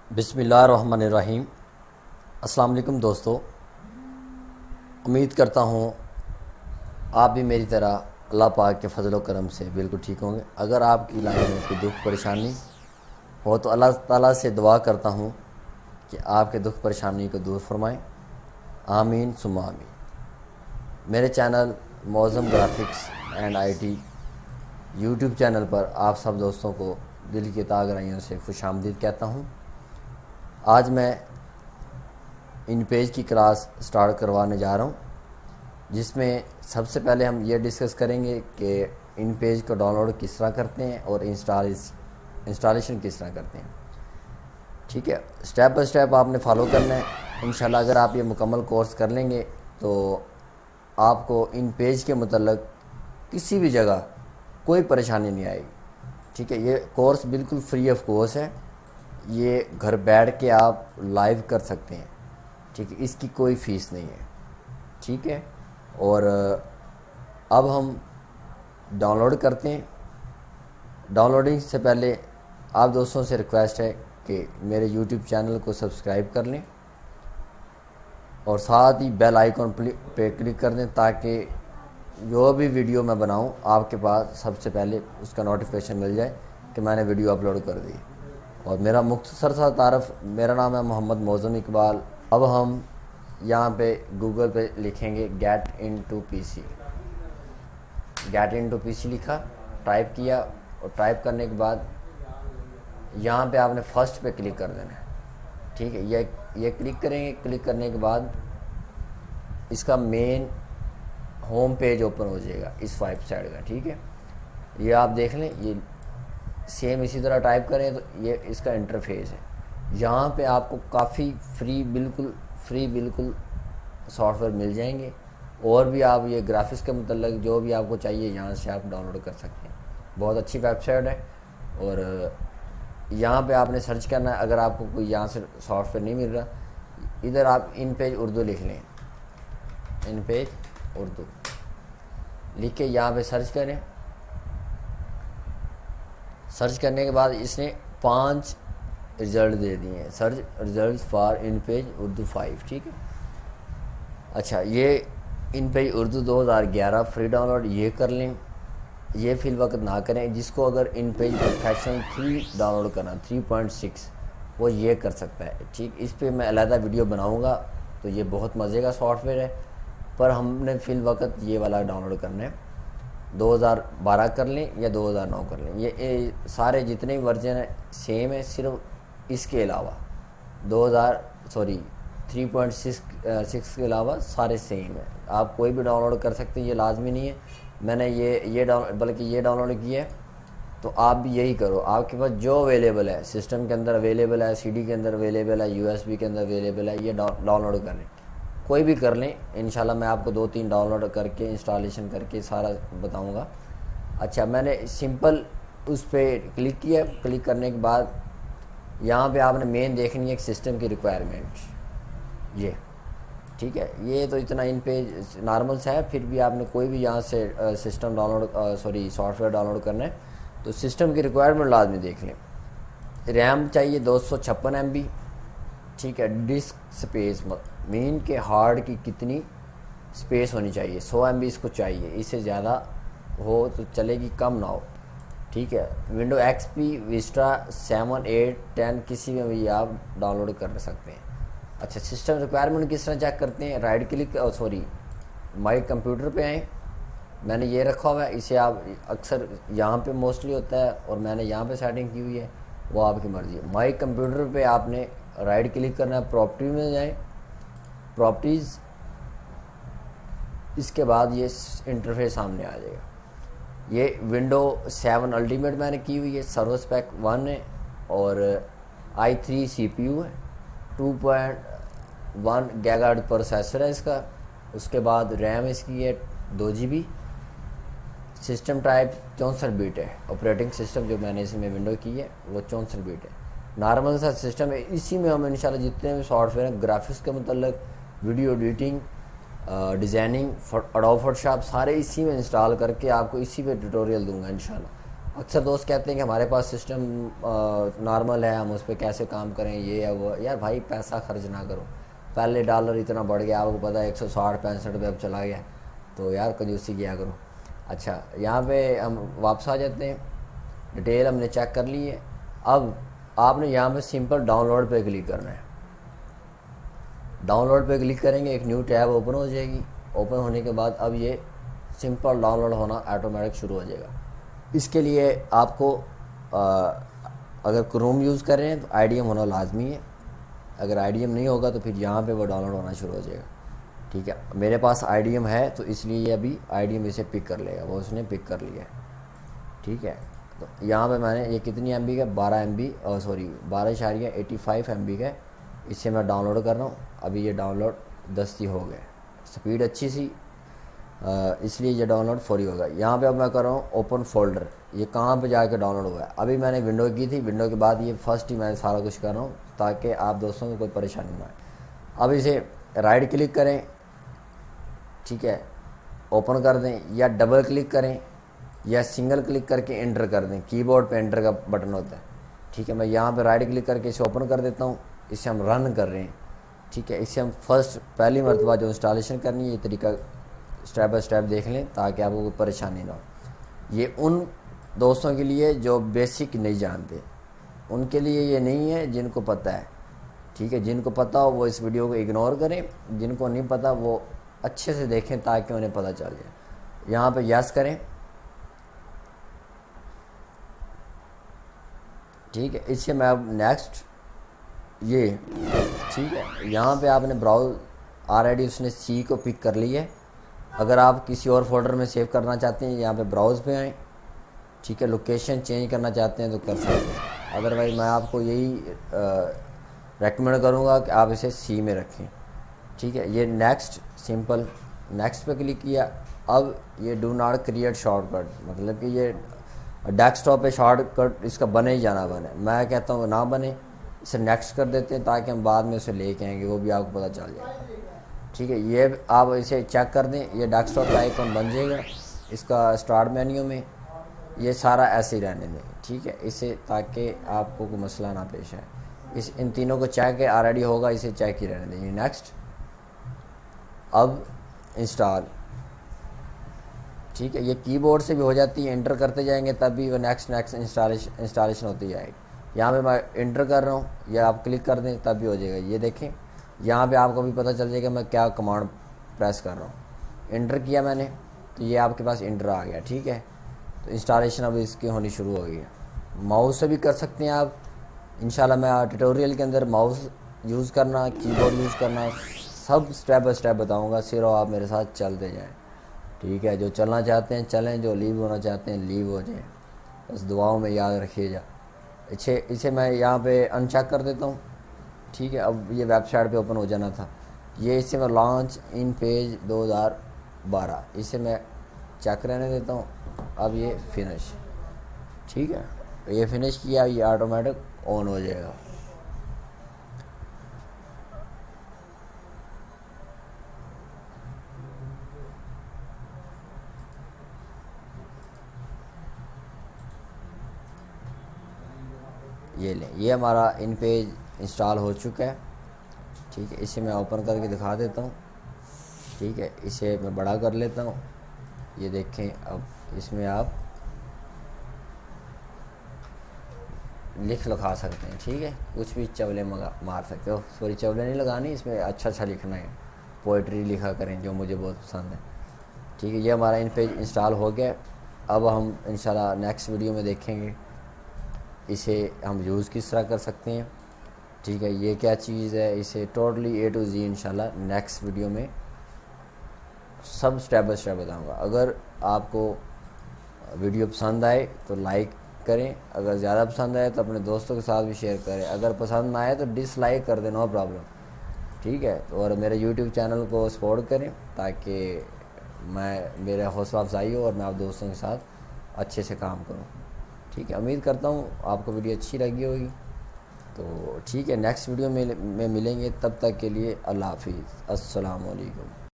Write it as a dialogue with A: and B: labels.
A: बिस्मिल्लाहिर्रहमानिर्रहीम। अस्सलाम वालेकुम दोस्तों, उम्मीद करता हूँ आप भी मेरी तरह अल्लाह पाक के फजल व करम से बिल्कुल ठीक होंगे। अगर आपकी लाइफ में कोई दुख परेशानी हो तो अल्लाह ताला से दुआ करता हूँ कि आपके दुख परेशानी को दूर फरमाएँ। आमीन सुम्मा आमीन। मेरे channel Mauzam graphics and IT YouTube channel पर आप सब दोस्तों को दिल की तहे गहराइयों से खुशामदीद कहता हूँ। आज मैं इन पेज की क्लास स्टार्ट करवाने जा रहा हूँ, जिसमें सबसे पहले हम ये डिस्कस करेंगे कि इन पेज को डाउनलोड किस तरह करते हैं और इंस्टॉलेशन किस तरह करते हैं। ठीक है, स्टेप बाय स्टेप आपने फॉलो करना है। इंशाल्लाह अगर आप ये मुकम्मल कोर्स कर लेंगे तो आपको इन पेज के मतलब किसी भी जगह कोई परेशानी नहीं आएगी। ठीक है, ये कोर्स बिल्कुल फ्री ऑफ कॉस्ट है। ये घर बैठ के आप लाइव कर सकते हैं। ठीक है, इसकी कोई फ़ीस नहीं है। ठीक है, और अब हम डाउनलोड करते हैं। डाउनलोडिंग से पहले आप दोस्तों से रिक्वेस्ट है कि मेरे यूट्यूब चैनल को सब्सक्राइब कर लें और साथ ही बेल आइकॉन पे क्लिक कर दें, ताकि जो भी वीडियो मैं बनाऊं आपके पास सबसे पहले उसका नोटिफिकेशन मिल जाए कि मैंने वीडियो अपलोड कर दी। और मेरा मुख्तसर सा तारफ़, मेरा नाम है मोहम्मद मौज़म इकबाल। अब हम यहाँ पे गूगल पे लिखेंगे get into PC. Get into PC लिखा, टाइप किया और टाइप करने के बाद यहाँ पे आपने फर्स्ट पे क्लिक कर देना है। ठीक है, ये क्लिक करेंगे। क्लिक करने के बाद इसका मेन होम पेज ओपन हो जाएगा इस वेबसाइट का। ठीक है, ये आप देख लें, ये सेम इसी तरह टाइप करें तो ये इसका इंटरफेस है। यहाँ पे आपको काफ़ी बिल्कुल सॉफ्टवेयर मिल जाएंगे, और भी आप ये ग्राफिक्स के मतलब जो भी आपको चाहिए यहाँ से आप डाउनलोड कर सकते हैं। बहुत अच्छी वेबसाइट है। और यहाँ पे आपने सर्च करना है। अगर आपको कोई यहाँ से सॉफ्टवेयर नहीं मिल रहा, इधर आप इन पेज उर्दू लिख लें। इन पेज उर्दू लिख के यहाँ पे सर्च करें। सर्च करने के बाद इसने 5 रिज़ल्ट दे दिए हैं। Search result for in page Urdu 5। ठीक है, अच्छा, ये इन पेज उर्दू 2011 फ्री डाउनलोड ये कर लें। ये फिल वक्त ना करें। जिसको अगर इन पेज प्रोफेशनल 3 डाउनलोड करना 3.6 वो ये कर सकता है। ठीक, इस पे मैं अलहदा वीडियो बनाऊंगा। तो ये बहुत मज़े का सॉफ्टवेयर है, पर हमने फिल वक्त ये वाला डाउनलोड करना है। 2012 कर लें या 2009 कर लें। ये सारे जितने भी वर्जन है सेम है, सिर्फ इसके अलावा 3.6 के अलावा सारे सेम है। आप कोई भी डाउनलोड कर सकते हैं, ये लाजमी नहीं है। मैंने बल्कि ये डाउनलोड किया है, तो आप भी यही करो। आपके पास जो अवेलेबल है, सिस्टम के अंदर अवेलेबल है, सीडी के अंदर अवेलेबल है, यूएसबी के अंदर अवेलेबल है, ये डाउनलोड कर लें। कोई भी कर लें। इंशाल्लाह मैं आपको 2-3 डाउनलोड करके इंस्टॉलेशन करके सारा बताऊंगा। अच्छा, मैंने सिंपल उस पर क्लिक किया। क्लिक करने के बाद यहाँ पे आपने मेन देखनी है एक सिस्टम की रिक्वायरमेंट। ये ठीक है, ये तो इतना इन पेज नॉर्मल सा है। फिर भी आपने कोई भी यहाँ से सॉफ्टवेयर डाउनलोड करना है तो सिस्टम की रिक्वायरमेंट लाजमी देख लें। रैम चाहिए 256 MB। ठीक है, डिस्क स्पेस मेन के हार्ड की कितनी स्पेस होनी चाहिए, 100 MB इसको चाहिए। इससे ज़्यादा हो तो चलेगी, कम ना हो। ठीक है, विंडो XP विस्टा 7, 8, 10 किसी में भी आप डाउनलोड कर सकते हैं। अच्छा, सिस्टम रिक्वायरमेंट किस तरह चेक करते हैं? राइट क्लिक माई कंप्यूटर पे आए। मैंने ये रखा हुआ है, इसे आप अक्सर यहाँ पे मोस्टली होता है और मैंने यहाँ पे सेटिंग की हुई है, वो आपकी मर्ज़ी है। माई कंप्यूटर पे आपने राइट क्लिक करना है, प्रॉपर्टी में जाए, प्रॉपर्टीज़। इसके बाद ये इंटरफेस सामने आ जाएगा। ये विंडो 7 अल्टीमेट मैंने की हुई है, सर्वर पैक 1 है और i3 CPU है, 2.1 गीगाहर्ट्ज़ प्रोसेसर है इसका। उसके बाद रैम इसकी है 2 GB। सिस्टम टाइप 64 बिट है। ऑपरेटिंग सिस्टम जो मैंने इसमें विंडो की है वो 64 बिट है। नॉर्मल सा सिस्टम है। इसी में हम इंशाल्लाह जितने भी सॉफ्टवेयर हैं ग्राफिक्स के मतलब, video editing, designing, adobe Photoshop, सारे इसी में इंस्टॉल करके आपको इसी पे ट्यूटोरियल दूंगा इंशाल्लाह। अक्सर दोस्त कहते हैं कि हमारे पास सिस्टम नॉर्मल है, हम उस पर कैसे काम करें, ये है वो। यार भाई पैसा खर्च ना करो। पहले डॉलर इतना बढ़ गया, आपको पता है 160-165 अब चला गया, तो यार कंजूसी किया करो। अच्छा, यहाँ पे हम वापस आ जाते हैं। डिटेल हमने चेक कर ली है। अब आपने यहाँ पे सिंपल डाउनलोड पे क्लिक करना है। डाउनलोड पे क्लिक करेंगे, एक न्यू टैब ओपन हो जाएगी। ओपन होने के बाद अब ये सिंपल डाउनलोड होना ऑटोमेटिक शुरू हो जाएगा। इसके लिए आपको अगर क्रोम यूज़ कर रहे हैं तो IDM होना लाजमी है। अगर IDM नहीं होगा तो फिर यहाँ पे वो डाउनलोड होना शुरू हो जाएगा। ठीक है, मेरे पास IDM है तो इसलिए ये अभी IDM इसे पिक कर लेगा, वो उसने पिक कर लिया है। ठीक है, तो यहाँ पे मैंने ये कितनी MB का 12 MB और सॉरी 12.85 MB का, इससे मैं डाउनलोड कर रहा हूँ। अभी ये डाउनलोड 10 ही हो गए, स्पीड अच्छी सी, इसलिए ये डाउनलोड फौरी होगा। यहाँ पे अब मैं कर रहा हूँ ओपन फोल्डर। ये कहाँ पे जाके डाउनलोड हुआ है? अभी मैंने विंडो की थी, विंडो के बाद ये फर्स्ट ही मैं सारा कुछ कर रहा हूँ ताकि आप दोस्तों को कोई परेशानी ना आए। अब इसे राइट क्लिक करें, ठीक है, ओपन कर दें, या डबल क्लिक करें या सिंगल क्लिक करके एंटर कर दें। कीबोर्ड पे एंटर का बटन होता है। ठीक है, मैं यहाँ पे राइट क्लिक करके इसे ओपन कर देता हूँ। इसे हम रन कर रहे हैं। ठीक है, इससे हम पहली मरतबा जो इंस्टॉलेशन करनी है, ये तरीका स्टेप बाय स्टेप देख लें ताकि आपको कोई परेशानी ना हो। ये उन दोस्तों के लिए जो बेसिक नहीं जानते, उनके लिए ये नहीं है, जिनको पता है। ठीक है, जिनको पता हो वो इस वीडियो को इग्नोर करें, जिनको नहीं पता वो अच्छे से देखें ताकि उन्हें पता चल जाए। यहाँ पे यस करें। ठीक है, इससे मैं अब नेक्स्ट ये, ठीक है, यहाँ पे आपने ब्राउज ऑलरेडी उसने C को पिक कर ली है। अगर आप किसी और फोल्डर में सेव करना चाहते हैं, यहाँ पे ब्राउज पे आएँ। ठीक है, लोकेशन चेंज करना चाहते हैं तो कर सकते हैं, अदरवाइज़ मैं आपको यही रेकमेंड करूँगा कि आप इसे C में रखें। ठीक है, ये नेक्स्ट, सिंपल नेक्स्ट पे क्लिक किया। अब ये डू नॉट क्रिएट शॉर्टकट, मतलब कि ये डेस्कटॉप पे शॉर्टकट इसका बने ही जाना बने। मैं कहता हूँ ना बने, इसे नेक्स्ट कर देते हैं ताकि हम बाद में उसे लेके आएंगे, वो भी आपको पता चल जाए। ठीक है, ये आप इसे चेक कर दें, ये डेस्कटॉप का आइकन बन जाएगा इसका स्टार्ट मेन्यू में। ये सारा ऐसे ही रहने दें। ठीक है, इसे ताकि आपको कोई मसला ना पेश आए। इन तीनों को चेक ऑलरेडी होगा, इसे चेक ही रहने दें। नेक्स्ट, अब इंस्टॉल। ठीक है, ये कीबोर्ड से भी हो जाती है, एंटर करते जाएंगे तब भी वो नेक्स्ट इंस्टॉलेशन होती जाएगी। यहाँ पे मैं एंटर कर रहा हूँ, या आप क्लिक कर दें तब भी हो जाएगा। ये देखें, यहाँ पे आपको भी पता चल जाएगा मैं क्या कमांड प्रेस कर रहा हूँ। एंटर किया मैंने तो ये आपके पास एंटर आ गया। ठीक है, तो इंस्टॉलेशन अब इसकी होनी शुरू हो गई है। माउस से भी कर सकते हैं आप। इंशाल्लाह मैं ट्यूटोरियल के अंदर माउस यूज़ करना, कीबोर्ड यूज़ करना, सब स्टेप बाय स्टेप बताऊँगा। सिर्फ आप मेरे साथ चलते जाएँ। ठीक है, जो चलना चाहते हैं चलें, जो लीव होना चाहते हैं लीव हो जाएं। बस दुआओं में याद रखिएगा। इसे मैं यहाँ पे अनचेक कर देता हूँ। ठीक है, अब ये वेबसाइट पे ओपन हो जाना था। ये इसे मैं लॉन्च इन पेज 2012, इसे मैं चेक रहने देता हूँ। अब ये फिनिश। ठीक है, ये फिनिश किया, ये ऑटोमेटिक ऑन हो जाएगा। ये लें, ये हमारा इन पेज इंस्टॉल हो चुका है। ठीक है, इसे मैं ओपन करके दिखा देता हूँ। ठीक है, इसे मैं बड़ा कर लेता हूँ। ये देखें, अब इसमें आप लिखा सकते हैं। ठीक है, कुछ भी चवले मार सकते हो। सॉरी, चवले नहीं लगानी, इसमें अच्छा लिखना है। पोइट्री लिखा करें जो मुझे बहुत पसंद है। ठीक है, ये हमारा इन पेज इंस्टॉल हो गया। अब हम इंशाल्लाह नेक्स्ट वीडियो में देखेंगे इसे हम यूज़ किस तरह कर सकते हैं। ठीक है, ये क्या चीज़ है, इसे टोटली A to Z इंशाल्लाह नेक्स्ट वीडियो में सब स्टेप बाय स्टेप बताऊंगा। अगर आपको वीडियो पसंद आए तो लाइक करें, अगर ज़्यादा पसंद आए तो अपने दोस्तों के साथ भी शेयर करें, अगर पसंद ना आए तो डिसलाइक कर दें, नो प्रॉब्लम। ठीक है, और मेरे YouTube चैनल को सपोर्ट करें ताकि मेरा हौसला अफजाई हो और मैं आप दोस्तों के साथ अच्छे से काम करूँ। ठीक है, उम्मीद करता हूँ आपको वीडियो अच्छी लगी होगी। तो ठीक है, नेक्स्ट वीडियो में मिलेंगे, तब तक के लिए अल्लाह हाफिज़, अस्सलाम वालेकुम।